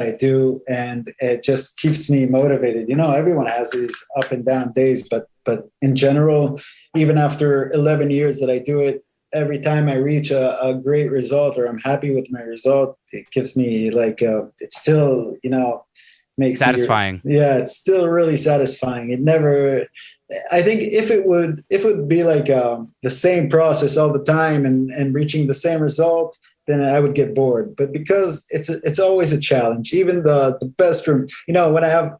I do, and it just keeps me motivated. Everyone has these up and down days, but in general, even after 11 years that I do it, every time I reach a great result or I'm happy with my result, it gives me like it's still makes satisfying. Yeah, it's still really satisfying. It never. I think if it would be like the same process all the time and reaching the same result, then I would get bored. But because it's always a challenge, even the best room. When I have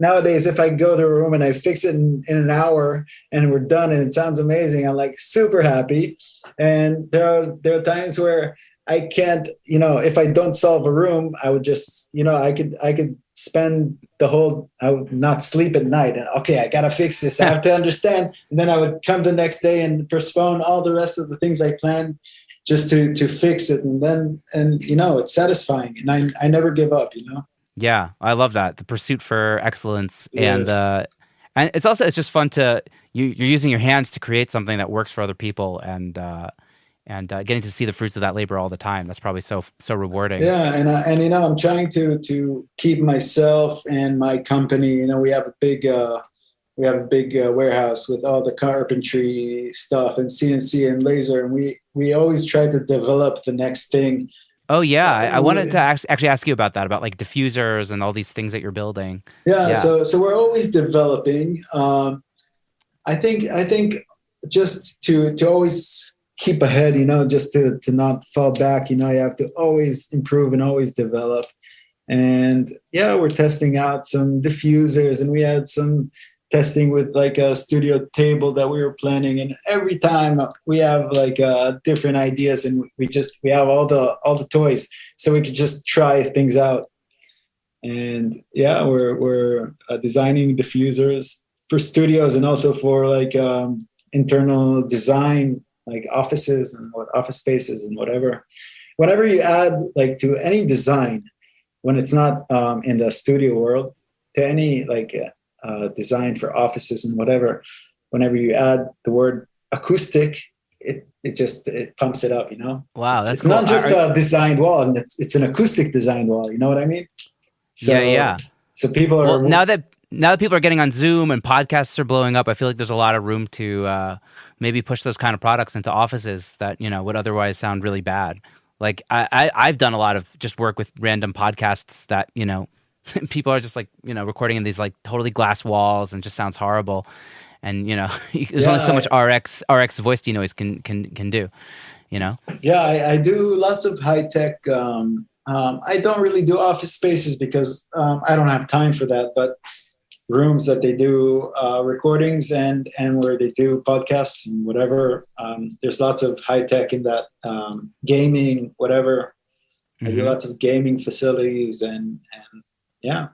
nowadays, if I go to a room and I fix it in an hour and we're done and it sounds amazing, I'm like super happy. And there are times where I can't, if I don't solve a room, I would just, I could spend I would not sleep at night. And okay, I got to fix this. I have to understand. And then I would come the next day and postpone all the rest of the things I planned just to fix it. And it's satisfying. And I never give up, Yeah, I love that. The pursuit for excellence. Yes. And it's just fun you're using your hands to create something that works for other people and getting to see the fruits of that labor all the time. That's probably so rewarding. Yeah, and I'm trying to keep myself and my company. We have a big warehouse with all the carpentry stuff and CNC and laser, and we always try to develop the next thing. Oh yeah, I wanted to actually ask you about that, about like diffusers and all these things that you're building. Yeah. So we're always developing. I think just to always keep ahead, just to not fall back, you have to always improve and always develop. And yeah, we're testing out some diffusers, and we had some testing with like a studio table that we were planning. And every time we have like different ideas, and we have all the toys, so we could just try things out. And yeah, we're designing diffusers for studios and also for like internal design, like offices and office spaces and whatever. Whenever you add like to any design, when it's not in the studio world, to any like design for offices and whatever, whenever you add the word acoustic, it pumps it up. Wow, that's it's cool. not just a designed wall, and it's an acoustic designed wall. You know what I mean? So, yeah. So people are now that people are getting on Zoom and podcasts are blowing up, I feel like there's a lot of room to maybe push those kind of products into offices that would otherwise sound really bad. Like I've done a lot of just work with random podcasts that people are just like recording in these like totally glass walls and just sounds horrible. And there's only so much RX voice denoise can do. Yeah, I do lots of high tech. I don't really do office spaces because I don't have time for that. But rooms that they do recordings and where they do podcasts and whatever, there's lots of high tech in that, gaming, whatever. Mm-hmm. I do lots of gaming facilities and yeah.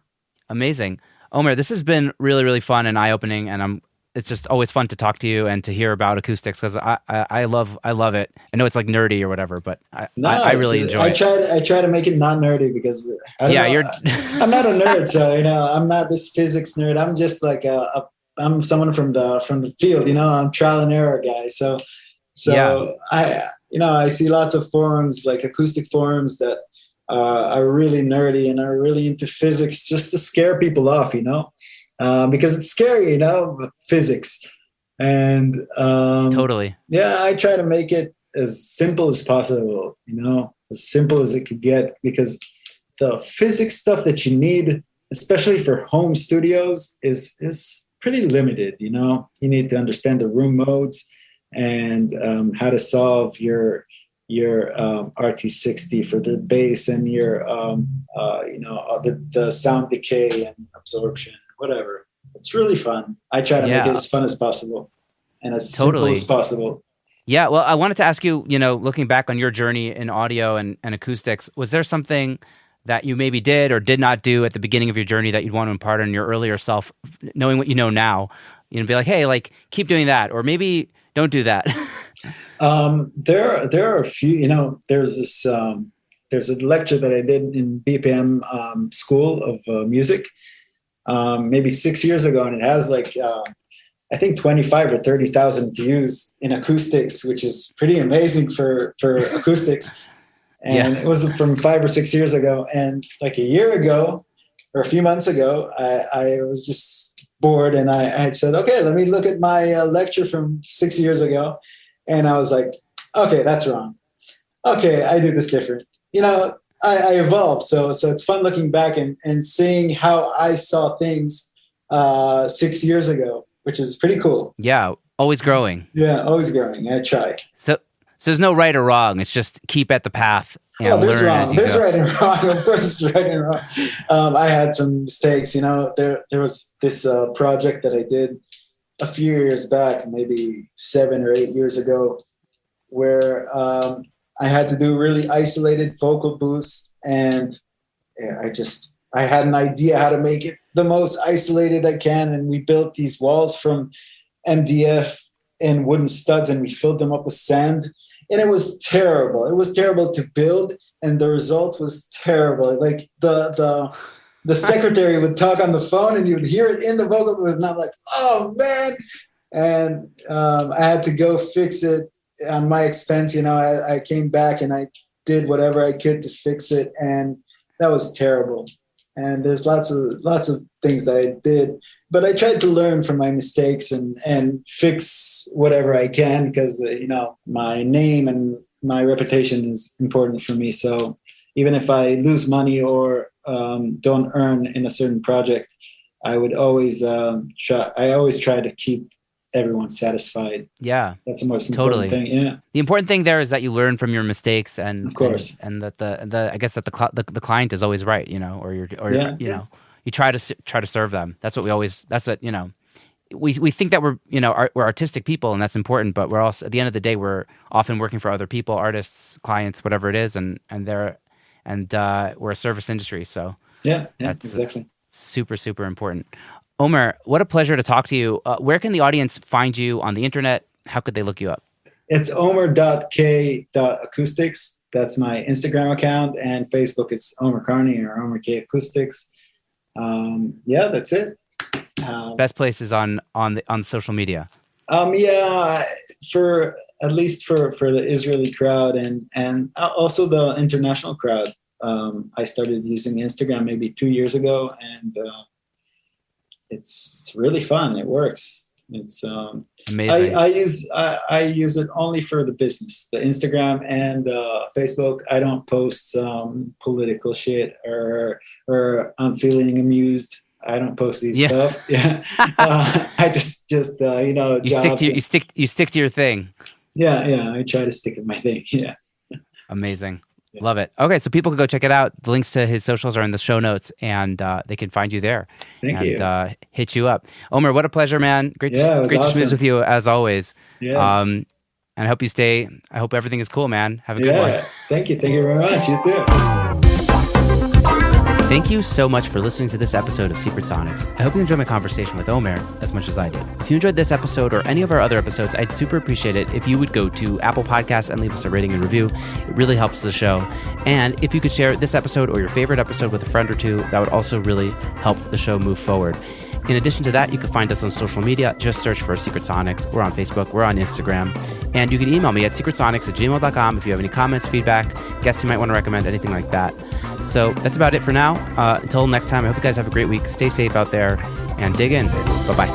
Amazing. Omer, this has been really, really fun and eye opening, and it's just always fun to talk to you and to hear about acoustics because I love it. I know it's like nerdy or whatever, but I really enjoy it. I try to make it not nerdy because I'm not a nerd, so I'm not this physics nerd. I'm just like I'm someone from the field. I'm trial and error guy. So yeah. I see lots of forums like acoustic forums that are really nerdy and are really into physics just to scare people off. Because it's scary, physics. And totally. Yeah, I try to make it as simple as possible, as simple as it could get, because the physics stuff that you need, especially for home studios, is pretty limited. You need to understand the room modes and how to solve your RT60 for the bass and your the sound decay and absorption. Whatever. It's really fun. I try to make it as fun as possible and as simple as possible. Yeah. Well, I wanted to ask you, looking back on your journey in audio and acoustics, was there something that you maybe did or did not do at the beginning of your journey that you'd want to impart on your earlier self, knowing what you know now? Be like, hey, like keep doing that, or maybe don't do that. There are a few, there's this, there's a lecture that I did in BPM School of Music, maybe 6 years ago, and it has like I think 25 or 30,000 views in acoustics, which is pretty amazing for acoustics. And it was from 5 or 6 years ago. And like a year ago or a few months ago, I was just bored, and I had said, okay, let me look at my lecture from 6 years ago. And I was like, okay, that's wrong. Okay, I do this different. I evolved. So it's fun looking back and seeing how I saw things 6 years ago, which is pretty cool. Yeah, always growing. Yeah, always growing. I try. So there's no right or wrong. It's just keep at the path and there's learn wrong. as you There's go. right and wrong. Of course, it's right and wrong. I had some mistakes. There was this project that I did a few years back, maybe 7 or 8 years ago, where I had to do really isolated vocal booths, and I had an idea how to make it the most isolated I can, and we built these walls from MDF and wooden studs, and we filled them up with sand, and it was terrible. It was terrible to build, and the result was terrible. Like the secretary would talk on the phone, and you would hear it in the vocal booth, and I'm like, oh man! And I had to go fix it on my expense. I came back and I did whatever I could to fix it, and that was terrible. And there's lots of things that I did, but I tried to learn from my mistakes and fix whatever I can, because my name and my reputation is important for me. So even if I lose money or don't earn in a certain project, I would always try. I always try to keep everyone satisfied. Yeah, that's the most important thing. Yeah, the important thing there is that you learn from your mistakes, and of course, and that the I guess that the client is always right, or you try to serve them. That's what we always. That's what we think that we're artistic people, and that's important. But we're also, at the end of the day, we're often working for other people, artists, clients, whatever it is, and we're a service industry. So that's exactly super, super important. Omer, what a pleasure to talk to you. Where can the audience find you on the internet? How could they look you up? It's Omer.K Acoustics. That's my Instagram account, and Facebook it's Omer Karni or Omer K Acoustics. That's it. Best places on social media. For at least for the Israeli crowd and also the international crowd. I started using Instagram maybe 2 years ago, and it's really fun. It works. It's amazing. I use it only for the business, the Instagram and Facebook. I don't post political shit or I'm feeling amused. I don't post these stuff. Yeah, I just you stick to your thing. Yeah. I try to stick with my thing. Yeah. Amazing. Yes. Love it. Okay, so people can go check it out. The links to his socials are in the show notes, and they can find you there. Thank you. Hit you up. Omer, what a pleasure, man. Great to schmooze with you as always. Yes. And I hope you stay. I hope everything is cool, man. Have a good one. Thank you. Thank you very much. You too. Thank you so much for listening to this episode of Secret Sonics. I hope you enjoyed my conversation with Omer as much as I did. If you enjoyed this episode or any of our other episodes, I'd super appreciate it if you would go to Apple Podcasts and leave us a rating and review. It really helps the show. And if you could share this episode or your favorite episode with a friend or two, that would also really help the show move forward. In addition to that, you can find us on social media. Just search for Secret Sonics. We're on Facebook. We're on Instagram. And you can email me at secretsonics@gmail.com if you have any comments, feedback, guests you might want to recommend, anything like that. So that's about it for now. Until next time, I hope you guys have a great week. Stay safe out there and dig in. Bye-bye.